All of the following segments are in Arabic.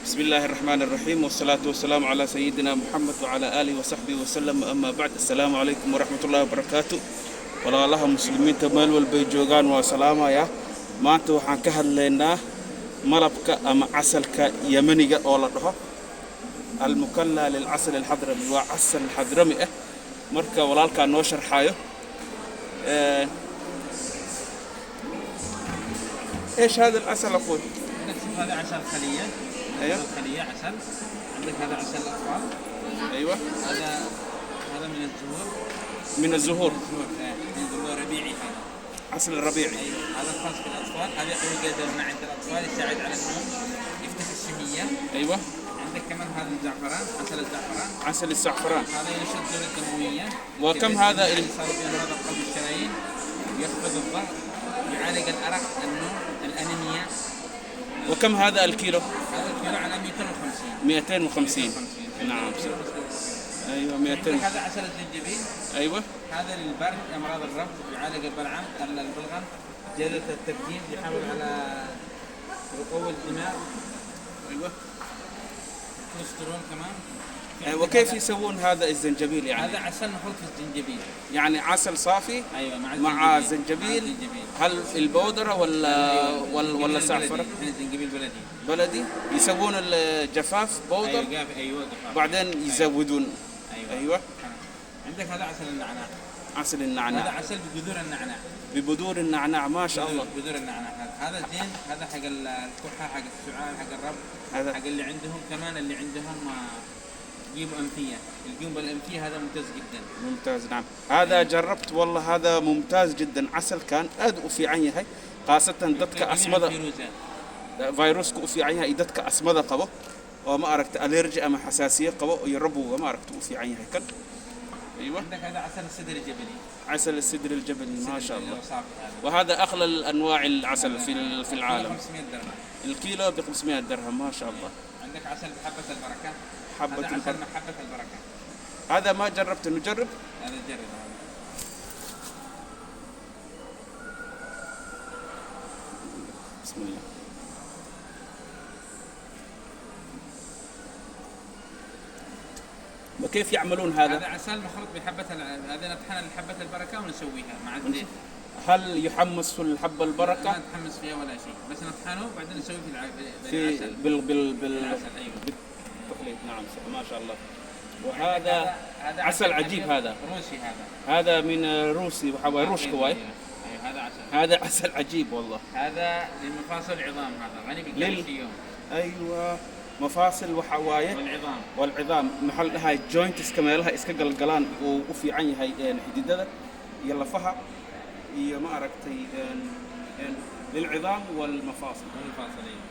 بسم الله الرحمن الرحيم والصلاة والسلام على سيدنا محمد وعلى آله وصحبه وسلم. أما بعد، السلام عليكم ورحمة الله وبركاته. walaalaha muslimiinta meel walbay joogaan waa salaamaya. maanta waxaan ka hadlaynaa malabka ama casalka yamaniga oo la dhaho almukalla lilcasal alhadrami. waa casal hadrami ah. marka walaalka noo sharxayo ايش هذا العسل اخوي؟ هذا عسل خلية. ايوه خلية عسل. عندك هذا عسل الأطفال. ايوه هذا من الزهور. من الزهور. من زهور ربيعي هذا. عسل الربيعي. أيوة. هذا خاص بالأطفال. هذا يقوي جدرنا عند الأطفال، يساعد على النوم، يفتح الشهية. ايوه. عندك كمان هذا الزعفران، عسل الزعفران. عسل الزعفران. هذا ينشط الدورة الدموية. وكم هذا؟ صار بأمراض القلب والشرايين، يخفض الضغط، يعالج الأرق، النوم، الأنيميا. وكم هذا الكيلو؟ هذا الكيلو على 250. 250. نعم. ايوه 200. هذا عسل الزنجبيل. ايوه. هذا للبرد، امراض الربط، يعالج البلعم، البلغم، زيادة التركيز، يحافظ على رطوبة الدماغ. ايوه. الكوليسترول كمان. وكيف يسوون هذا الزنجبيل يعني؟ هذا عسل مخلوط في الزنجبيل. يعني عسل صافي. ايوه مع زنجبيل. هل البودرة ولا زعفران؟ الزنجبيل بلدي. بلدي. يسوون الجفاف بودر. ايوه جفاف. بعدين يزودون. ايوه. عندك هذا عسل النعناع. عسل النعناع. هذا عسل بجذور النعناع. ببذور النعناع. ما شاء الله. بذور النعناع. هذا زين. هذا حق الكحة، حق السعال، حق الرب، هذا حق اللي عندهم كمان، اللي عندهم جيب أنفية. الجيوب الأنفية هذا ممتاز جدا. ممتاز. نعم. هذا جربت والله، هذا ممتاز جدا. عسل كان أدو في عيني هاي خاصة دتك أسمدة فيروس في عينها إدتك أسمدة قبو وما أركت ألرجي أما حساسية قبو يربو وما أركت في عينها كان. أيوة. عندك هذا عسل السدر الجبلي. عسل السدر الجبلي. ما شاء الله. وهذا أغلى الأنواع العسل في العالم. 500 درهم. الكيلو ب 500 درهم. ما شاء الله. عندك عسل بحبة البركة. حبة هذا البركة. عسل محبة البركة. هذا ما جربت. نجرب. هذا جرب. بسم الله. وكيف يعملون هذا؟ هذا عسل مخلوط بحبة هذا نطحن حبة البركة ونسويها مع الزيت. هل يحمص في الحبة البركة؟ ما نتحمس فيها ولا شيء، بس نطحنه وبعدين نسويه في بالعسل. بالعسل. ايوه. بالتقليد. نعم ما شاء الله. وهذا عسل عجيب. هذا روسي. هذا من روسي روش كواي. ايوه هذا عسل. هذا عسل عجيب والله. هذا لمفاصل العظام، هذا غني بالكالسيوم. ايوه مفاصل وحوايه والعظام محل هاي جوينتس كما لها اسك قلقلان وفي عين هاي حديدده يلا فها هي ما عرفتي للعظام والمفاصل.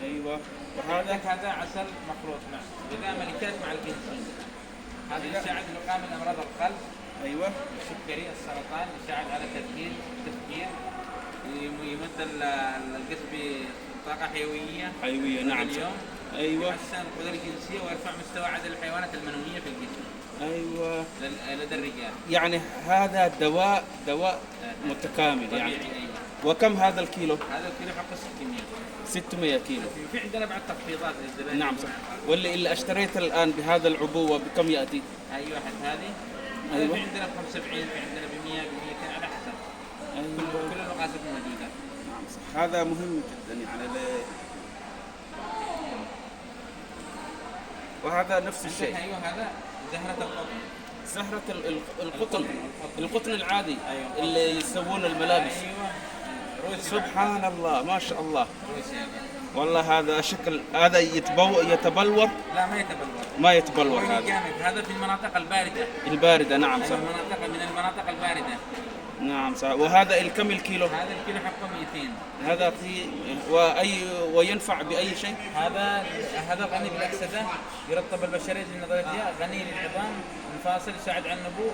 ايوه. وهذا عسل مخلوط مع غذاء ملكات مع الجنسين. هذا يساعد لقام امراض القلب. ايوه. السكري، السرطان، يساعد على التفكير، يمد الجسم بطاقه حيويه. نعم. اليوم. ايوه. يحسن القدرة الجنسية ويرفع مستوى عدد الحيوانات المنوية في الجسم. ايوه. لدى الرجال. يعني هذا دواء متكامل يعني. أيوة. وكم هذا الكيلو؟ هذا الكيلو حقه 600 كيلو. في عندنا بعد تخفيضات للزبائن. نعم صح. واللي اشتريت الان بهذا العبوه بكم ياتي؟ اي واحد هذه. أيوة. في عندنا ب 75، في عندنا ب 100، ب 200 على حسب. أيوة. كل المقاسات موجودة. نعم صح. هذا مهم جدا يعني وهذا نفس الشيء. ايوه هذا زهرة القطن. زهرة القطن العادي. أيوة. اللي يسوون الملابس. ايوه. روسي. سبحان الله ما شاء الله. روسي والله هذا شكل هذا يتبلور. لا ما يتبلور هذا. جامد. هذا في المناطق الباردة. نعم صح. من المناطق الباردة. نعم صح. وهذا الكم الكيلو؟ هذا الكيلو حقه 200. هذا في وينفع بأي شيء؟ هذا غني بالأكسدة، يرطب البشرية النظرية، غني للعظام، مفاصل، يساعد على النمو،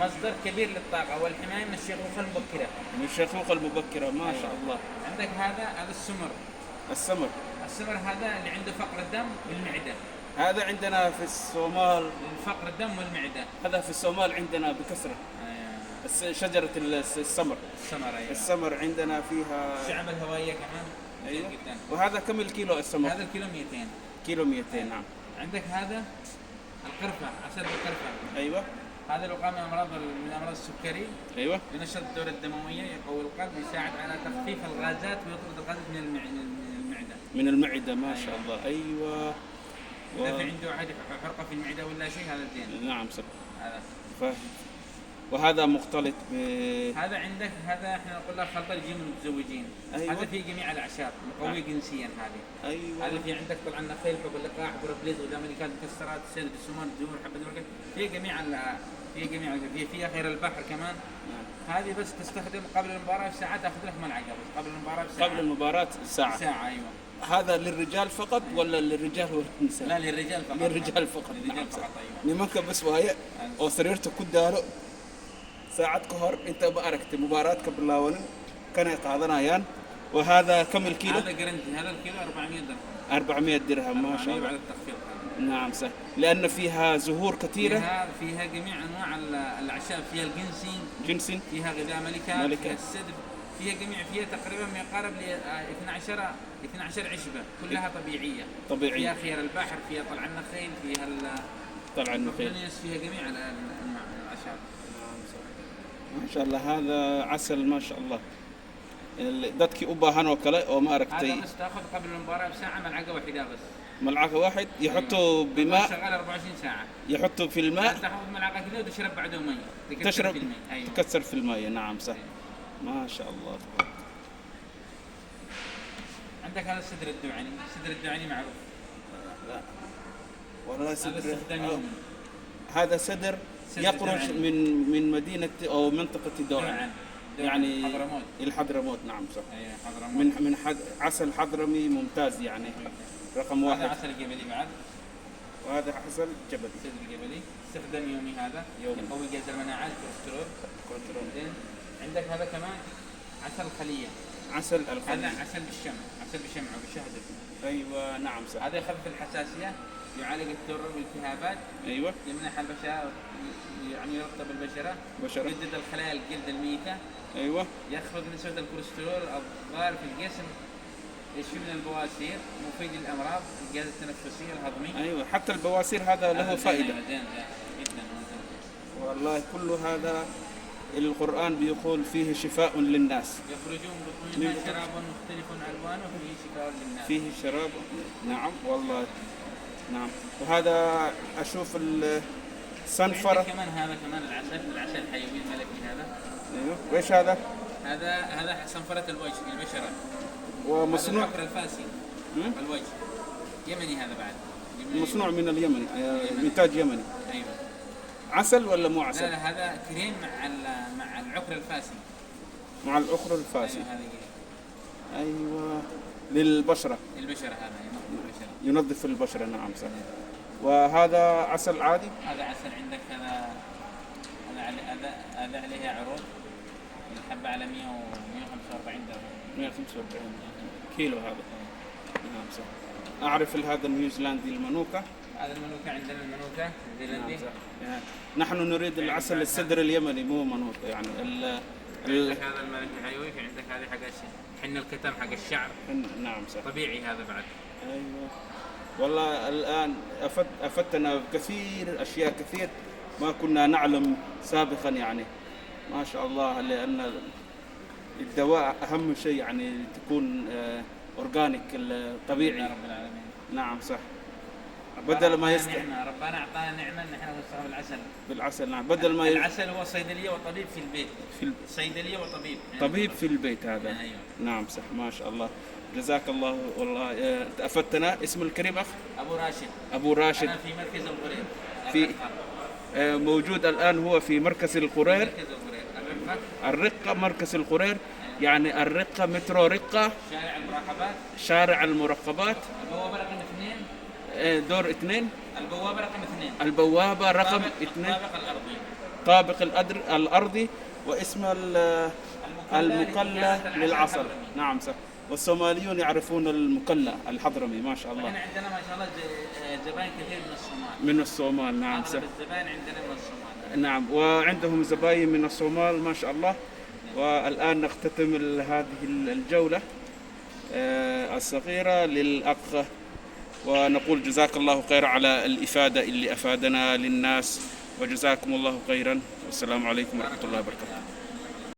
مصدر كبير للطاقة والحماية من الشيخوخة المبكرة. من الشيخوخة المبكرة. ما شاء الله. عندك هذا السمر هذا اللي عنده فقر الدم والمعدة. هذا عندنا في الصومال. فقر الدم والمعدة. هذا في الصومال عندنا بكثرة. شجرة السمر. أيوة. السمر عندنا فيها. الشعب الهوائية كمان. أيوة. وهذا كم الكيلو السمر؟ هذا الكيلو 200. كيلو 200 نعم. عندك هذا القرفة، عسل القرفة، أيوة. هذا الوقاية من أمراض السكري، أيوة. ينشط الدورة الدموية، يقوي القلب، يساعد على تخفيف الغازات ويطرد الغازات من المعدة. من المعدة ما شاء الله. أيوة. إذا في عنده حرقة في المعدة ولا شيء هذا زين. نعم صح. هذا. وهذا مختلط هذا عندك، هذا احنا نقول له خلطة يجي من المتزوجين. أيوة. هذا فيه جميع الأعشاب، مقوي جنسيا هذه. أيوة. هذا في عندك طبعا نخيل، حب اللقاح، بروبليز، غدام ملكات، مكسرات، سند، السمان، الدهون، حبة الورقة، فيها خير البحر كمان. هذه بس تستخدم قبل المباراة بساعة، تاخذ لك ملعقة بس قبل المباراة بساعة. قبل المباراة ساعة. ساعة أيوة. هذا للرجال فقط ولا للرجال والنساء؟ لا للرجال فقط. للرجال فقط. للرجال فقط أيوة. nimanka bas waaye oo sariirta ku daalo saacad ka hor inta ba aragtay mubaaraadka bilaawanin kanay qaadanayaan. وهذا كم الكيلو؟ هذا جرنتي، هذا الكيلو 400 درهم. 400 درهم ما شاء الله. بعد التخفيض. نعم صح، لأن فيها زهور كثيرة. فيها جميع أنواع الأعشاب، فيها جنسين، فيها غذاء ملكة، فيها السدر، فيها تقريبا ما يقارب ل 12 عشبة كلها طبيعية. فيها خيار البحر، فيها طلع النخيل، فيها النخيل، فيها جميع الأعشاب. ما شاء الله. هذا عسل ما شاء الله. dadkii u baahan oo kale oo ma aragtay. هذا بس تاخذ قبل المباراة بساعة ملعقة واحدة بس. ملعقة واحد يحطوا بماء. شغال 24 ساعة. يحطوا في الماء. تاخذ ملعقة كذا وتشرب بعده مية. تشرب في الماء. أيوة. تكسر في الماء. نعم صح. ما شاء الله. عندك هذا السدر الدعاني، السدر الدعاني معروف. لا والله سدر. هذا سدر يخرج من مدينة أو منطقة دوعان. يعني حضرموت. الحضرموت. نعم صح. أيوة حضرموت. من عسل حضرمي ممتاز يعني رقم واحد. هذا عسل جبلي بعد. وهذا عسل جبلي. سدر جبلي، استخدام يومي، هذا يقوي جهاز المناعة، كوليسترول. زين. عندك هذا كمان عسل الخلية. عسل الخلية. هذا عسل بالشمع وبالشهد. أيوة نعم صح. هذا يخفف الحساسية، يعالج التورم والالتهابات. أيوة. يمنح البشرة، يعني يرطب البشرة. يجدد الخلايا الجلد الميتة. أيوة. يخفض نسبة الكوليسترول الضار في الجسم، يشفي من البواسير، مفيد للأمراض الجهاز التنفسي الهضمي. أيوة. حتى البواسير هذا له فائدة. زين جدا. والله كل هذا القرآن بيقول فيه شفاء للناس. يخرجون بطونها شراب مختلف ألوانه فيه شفاء للناس. فيه شراب. نعم والله. نعم. وهذا أشوف الصنفرة كمان. هذا كمان العسل الحيوي الملكي هذا. أيوه. وإيش هذا؟ هذا صنفرة الوجه البشرة. ومصنوع العكر الفاسي. الوجه يمني هذا بعد. مصنوع من اليمن، إنتاج يمني. أيوه. عسل ولا مو عسل؟ لا هذا كريم مع العكر الفاسي. مع العكر الفاسي. أيوه. أيوه. للبشرة. البشرة هذا ينظف البشرة. نعم صح. وهذا عسل عادي. هذا عسل عندك هذا عليه عروض، الحبة على 145 درهم. 145 كيلو هذا. نعم صح. أعرف هذا النيوزيلندي المنوكة. هذا المنوكة عندنا، المنوكة النيوزيلندي. نعم صح. نحن نريد العسل السدر اليمني مو منوكة يعني. عندك هذا الملك الحيوي، في عندك هذه حق حن الكتم حق الشعر. نعم صح. طبيعي هذا بعد. أيوة. والله الآن أفدتنا بكثير أشياء كثير ما كنا نعلم سابقا يعني. ما شاء الله. لأن الدواء أهم شيء يعني تكون أورجانيك طبيعي. رب العالمين. نعم صح. بدل ما ربنا أعطانا نعمة نحن نستخدم العسل. بالعسل. نعم. بدل ما العسل هو صيدلية وطبيب في البيت. صيدلية وطبيب. طبيب في البيت هذا. أيوة. نعم صح. ما شاء الله. جزاك الله. والله أفدتنا. اسم الكريم أخ؟ أبو راشد. أنا في مركز القرير. في موجود الآن هو في مركز القرير. الرقة. مركز القرير. يعني الرقة مترو رقة. شارع المراقبات. البوابة رقم 2. دور 2. البوابة رقم 2. البوابة رقم 2. طابق الأرضي. واسم المقلة للعسل. نعم صح. والصوماليون يعرفون المقلة الحضرمي. ما شاء الله. احنا عندنا ما شاء الله زبائن كثير من الصومال. من الصومال. نعم صح. الزبائن عندنا من الصومال. نعم. وعندهم زباين من الصومال ما شاء الله. والآن نختتم هذه الجولة الصغيرة للأخ ونقول جزاك الله خير على الإفادة اللي أفادنا للناس، وجزاكم الله خيرا، والسلام عليكم ورحمة الله وبركاته.